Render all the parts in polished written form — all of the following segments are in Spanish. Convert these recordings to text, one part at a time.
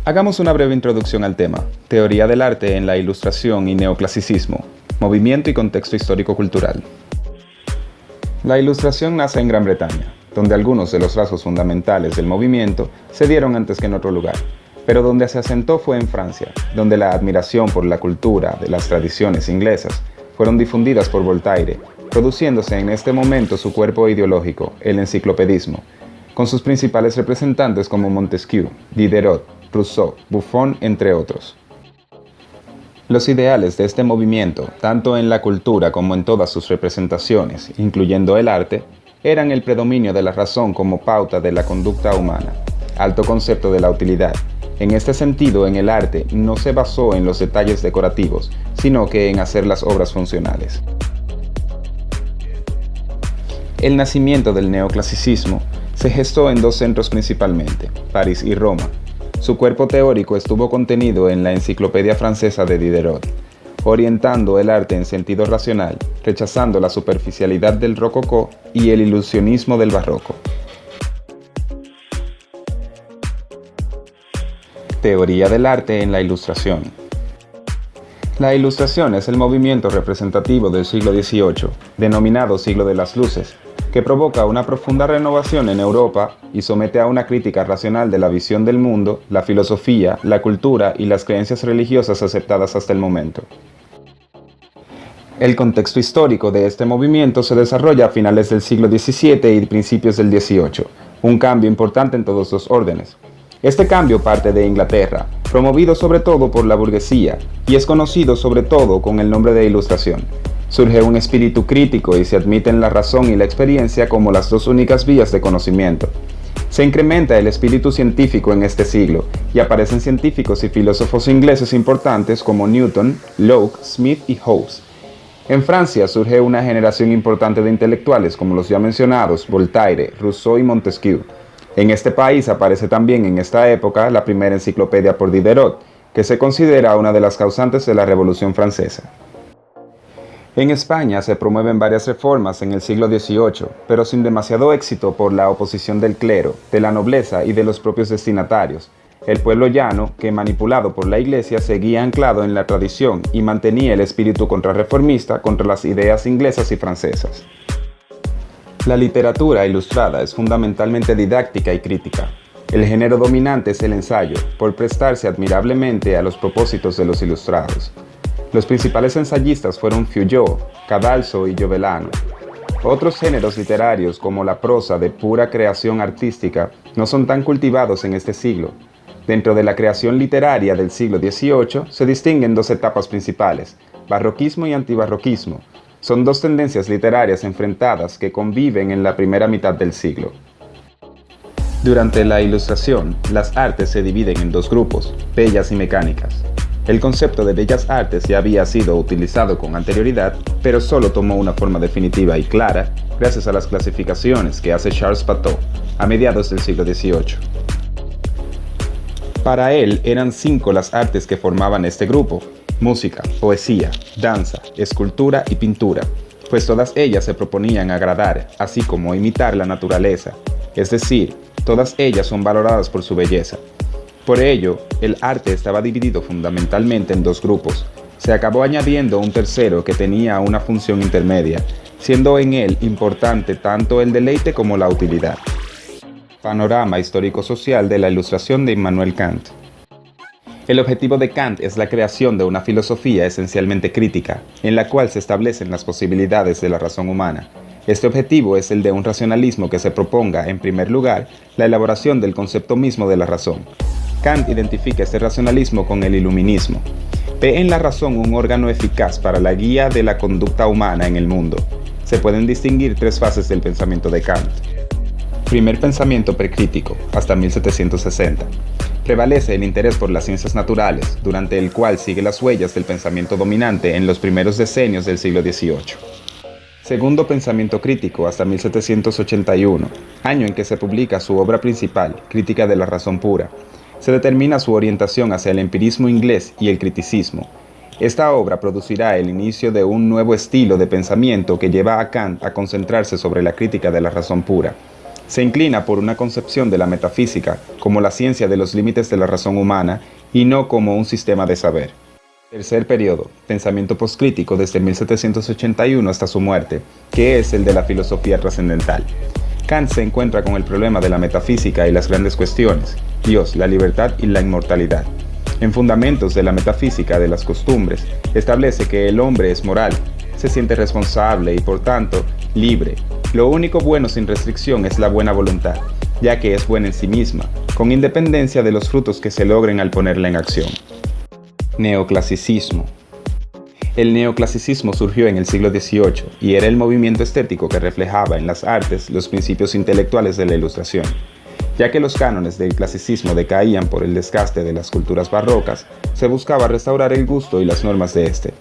Hagamos una breve introducción al tema, teoría del arte en la Ilustración y neoclasicismo, movimiento y contexto histórico-cultural. La Ilustración nace en Gran Bretaña, donde algunos de los rasgos fundamentales del movimiento se dieron antes que en otro lugar, pero donde se asentó fue en Francia, donde la admiración por la cultura de las tradiciones inglesas fueron difundidas por Voltaire, produciéndose en este momento su cuerpo ideológico, el enciclopedismo, con sus principales representantes como Montesquieu, Diderot, Rousseau, Buffon, entre otros. Los ideales de este movimiento, tanto en la cultura como en todas sus representaciones, incluyendo el arte, eran el predominio de la razón como pauta de la conducta humana, alto concepto de la utilidad. En este sentido, en el arte no se basó en los detalles decorativos, sino que en hacer las obras funcionales. El nacimiento del neoclasicismo se gestó en dos centros principalmente, París y Roma. Su cuerpo teórico estuvo contenido en la Enciclopedia Francesa de Diderot, orientando el arte en sentido racional, rechazando la superficialidad del rococó y el ilusionismo del barroco. Teoría del arte en la Ilustración. La Ilustración es el movimiento representativo del siglo XVIII, denominado Siglo de las Luces, que provoca una profunda renovación en Europa y somete a una crítica racional de la visión del mundo, la filosofía, la cultura y las creencias religiosas aceptadas hasta el momento. El contexto histórico de este movimiento se desarrolla a finales del siglo XVII y principios del XVIII, un cambio importante en todos los órdenes. Este cambio parte de Inglaterra, promovido sobre todo por la burguesía, y es conocido sobre todo con el nombre de Ilustración. Surge un espíritu crítico y se admiten la razón y la experiencia como las dos únicas vías de conocimiento. Se incrementa el espíritu científico en este siglo, y aparecen científicos y filósofos ingleses importantes como Newton, Locke, Smith y Hobbes. En Francia surge una generación importante de intelectuales como los ya mencionados Voltaire, Rousseau y Montesquieu. En este país aparece también en esta época la primera enciclopedia por Diderot, que se considera una de las causantes de la Revolución Francesa. En España se promueven varias reformas en el siglo XVIII, pero sin demasiado éxito por la oposición del clero, de la nobleza y de los propios destinatarios. El pueblo llano, que manipulado por la Iglesia seguía anclado en la tradición y mantenía el espíritu contrarreformista contra las ideas inglesas y francesas. La literatura ilustrada es fundamentalmente didáctica y crítica. El género dominante es el ensayo, por prestarse admirablemente a los propósitos de los ilustrados. Los principales ensayistas fueron Fouillou, Cadalso y Jovelano. Otros géneros literarios, como la prosa de pura creación artística, no son tan cultivados en este siglo. Dentro de la creación literaria del siglo XVIII se distinguen dos etapas principales, barroquismo y antibarroquismo. Son dos tendencias literarias enfrentadas que conviven en la primera mitad del siglo. Durante la Ilustración, las artes se dividen en dos grupos, bellas y mecánicas. El concepto de bellas artes ya había sido utilizado con anterioridad, pero solo tomó una forma definitiva y clara gracias a las clasificaciones que hace Charles Patton a mediados del siglo XVIII. Para él eran 5 las artes que formaban este grupo: música, poesía, danza, escultura y pintura, pues todas ellas se proponían agradar, así como imitar la naturaleza, es decir, todas ellas son valoradas por su belleza. Por ello, el arte estaba dividido fundamentalmente en dos grupos. Se acabó añadiendo un tercero que tenía una función intermedia, siendo en él importante tanto el deleite como la utilidad. Panorama histórico-social de la Ilustración de Immanuel Kant. El objetivo de Kant es la creación de una filosofía esencialmente crítica, en la cual se establecen las posibilidades de la razón humana. Este objetivo es el de un racionalismo que se proponga, en primer lugar, la elaboración del concepto mismo de la razón. Kant identifica este racionalismo con el iluminismo. Ve en la razón un órgano eficaz para la guía de la conducta humana en el mundo. Se pueden distinguir 3 fases del pensamiento de Kant. Primer pensamiento precrítico, hasta 1760. Prevalece el interés por las ciencias naturales, durante el cual sigue las huellas del pensamiento dominante en los primeros decenios del siglo XVIII. Segundo pensamiento crítico, hasta 1781, año en que se publica su obra principal, Crítica de la razón pura. Se determina su orientación hacia el empirismo inglés y el criticismo. Esta obra producirá el inicio de un nuevo estilo de pensamiento que lleva a Kant a concentrarse sobre la crítica de la razón pura. Se inclina por una concepción de la metafísica como la ciencia de los límites de la razón humana y no como un sistema de saber. Tercer periodo, pensamiento poscrítico desde 1781 hasta su muerte, que es el de la filosofía trascendental. Kant se encuentra con el problema de la metafísica y las grandes cuestiones, Dios, la libertad y la inmortalidad. En Fundamentos de la metafísica de las costumbres, establece que el hombre es moral, se siente responsable y por tanto libre. Lo único bueno sin restricción es la buena voluntad, ya que es buena en sí misma, con independencia de los frutos que se logren al ponerla en acción. Neoclasicismo. El neoclasicismo surgió en el siglo XVIII y era el movimiento estético que reflejaba en las artes los principios intelectuales de la Ilustración. Ya que los cánones del clasicismo decaían por el desgaste de las culturas barrocas, se buscaba restaurar el gusto y las normas de este.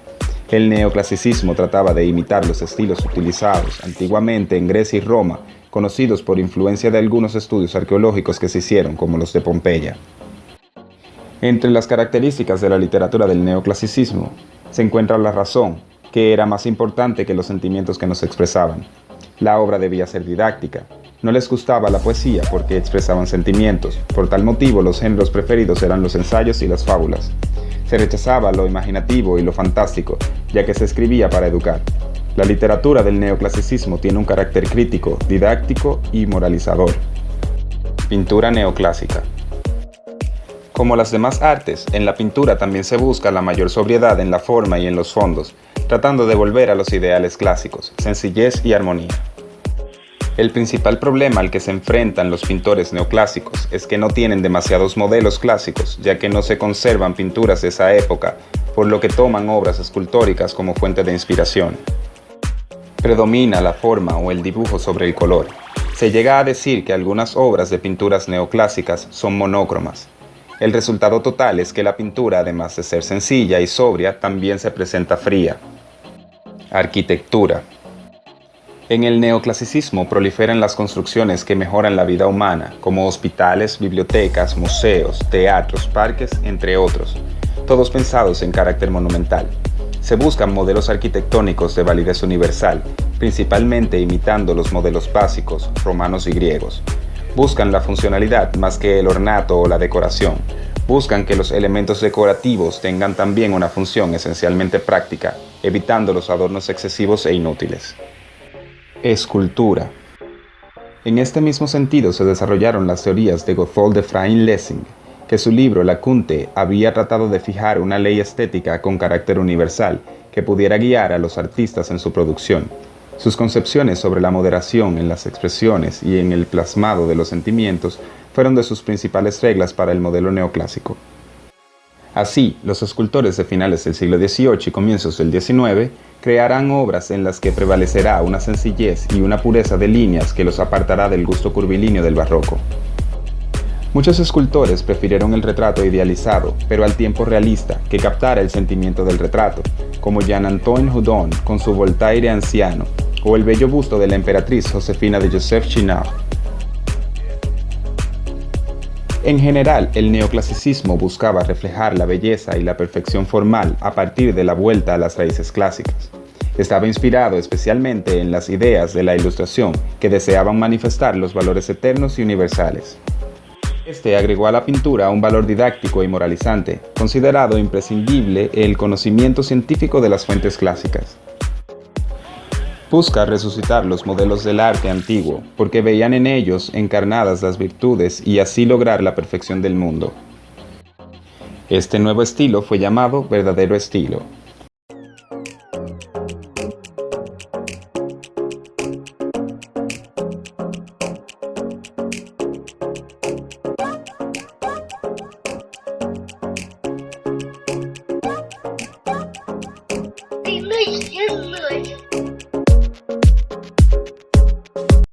El neoclasicismo trataba de imitar los estilos utilizados antiguamente en Grecia y Roma, conocidos por influencia de algunos estudios arqueológicos que se hicieron, como los de Pompeya. Entre las características de la literatura del neoclasicismo se encuentra la razón, que era más importante que los sentimientos que nos expresaban. La obra debía ser didáctica. No les gustaba la poesía porque expresaban sentimientos. Por tal motivo, los géneros preferidos eran los ensayos y las fábulas. Se rechazaba lo imaginativo y lo fantástico, ya que se escribía para educar. La literatura del neoclasicismo tiene un carácter crítico, didáctico y moralizador. Pintura neoclásica. Como las demás artes, en la pintura también se busca la mayor sobriedad en la forma y en los fondos, tratando de volver a los ideales clásicos, sencillez y armonía. El principal problema al que se enfrentan los pintores neoclásicos es que no tienen demasiados modelos clásicos, ya que no se conservan pinturas de esa época, por lo que toman obras escultóricas como fuente de inspiración. Predomina la forma o el dibujo sobre el color. Se llega a decir que algunas obras de pinturas neoclásicas son monócromas. El resultado total es que la pintura, además de ser sencilla y sobria, también se presenta fría. Arquitectura. En el neoclasicismo proliferan las construcciones que mejoran la vida humana, como hospitales, bibliotecas, museos, teatros, parques, entre otros, todos pensados en carácter monumental. Se buscan modelos arquitectónicos de validez universal, principalmente imitando los modelos básicos, romanos y griegos. Buscan la funcionalidad más que el ornato o la decoración. Buscan que los elementos decorativos tengan también una función esencialmente práctica, evitando los adornos excesivos e inútiles. Escultura. En este mismo sentido se desarrollaron las teorías de Gotthold Ephraim Lessing, que su libro La Kunte había tratado de fijar una ley estética con carácter universal que pudiera guiar a los artistas en su producción. Sus concepciones sobre la moderación en las expresiones y en el plasmado de los sentimientos fueron de sus principales reglas para el modelo neoclásico. Así, los escultores de finales del siglo XVIII y comienzos del XIX crearán obras en las que prevalecerá una sencillez y una pureza de líneas que los apartará del gusto curvilíneo del barroco. Muchos escultores prefirieron el retrato idealizado, pero al tiempo realista, que captara el sentimiento del retrato, como Jean-Antoine Houdon con su Voltaire anciano, o el bello busto de la emperatriz Josefina de Joseph Chinard. En general, el neoclasicismo buscaba reflejar la belleza y la perfección formal a partir de la vuelta a las raíces clásicas. Estaba inspirado especialmente en las ideas de la Ilustración, que deseaban manifestar los valores eternos y universales. Este agregó a la pintura un valor didáctico y moralizante, considerado imprescindible el conocimiento científico de las fuentes clásicas. Busca resucitar los modelos del arte antiguo, porque veían en ellos encarnadas las virtudes y así lograr la perfección del mundo. Este nuevo estilo fue llamado verdadero estilo.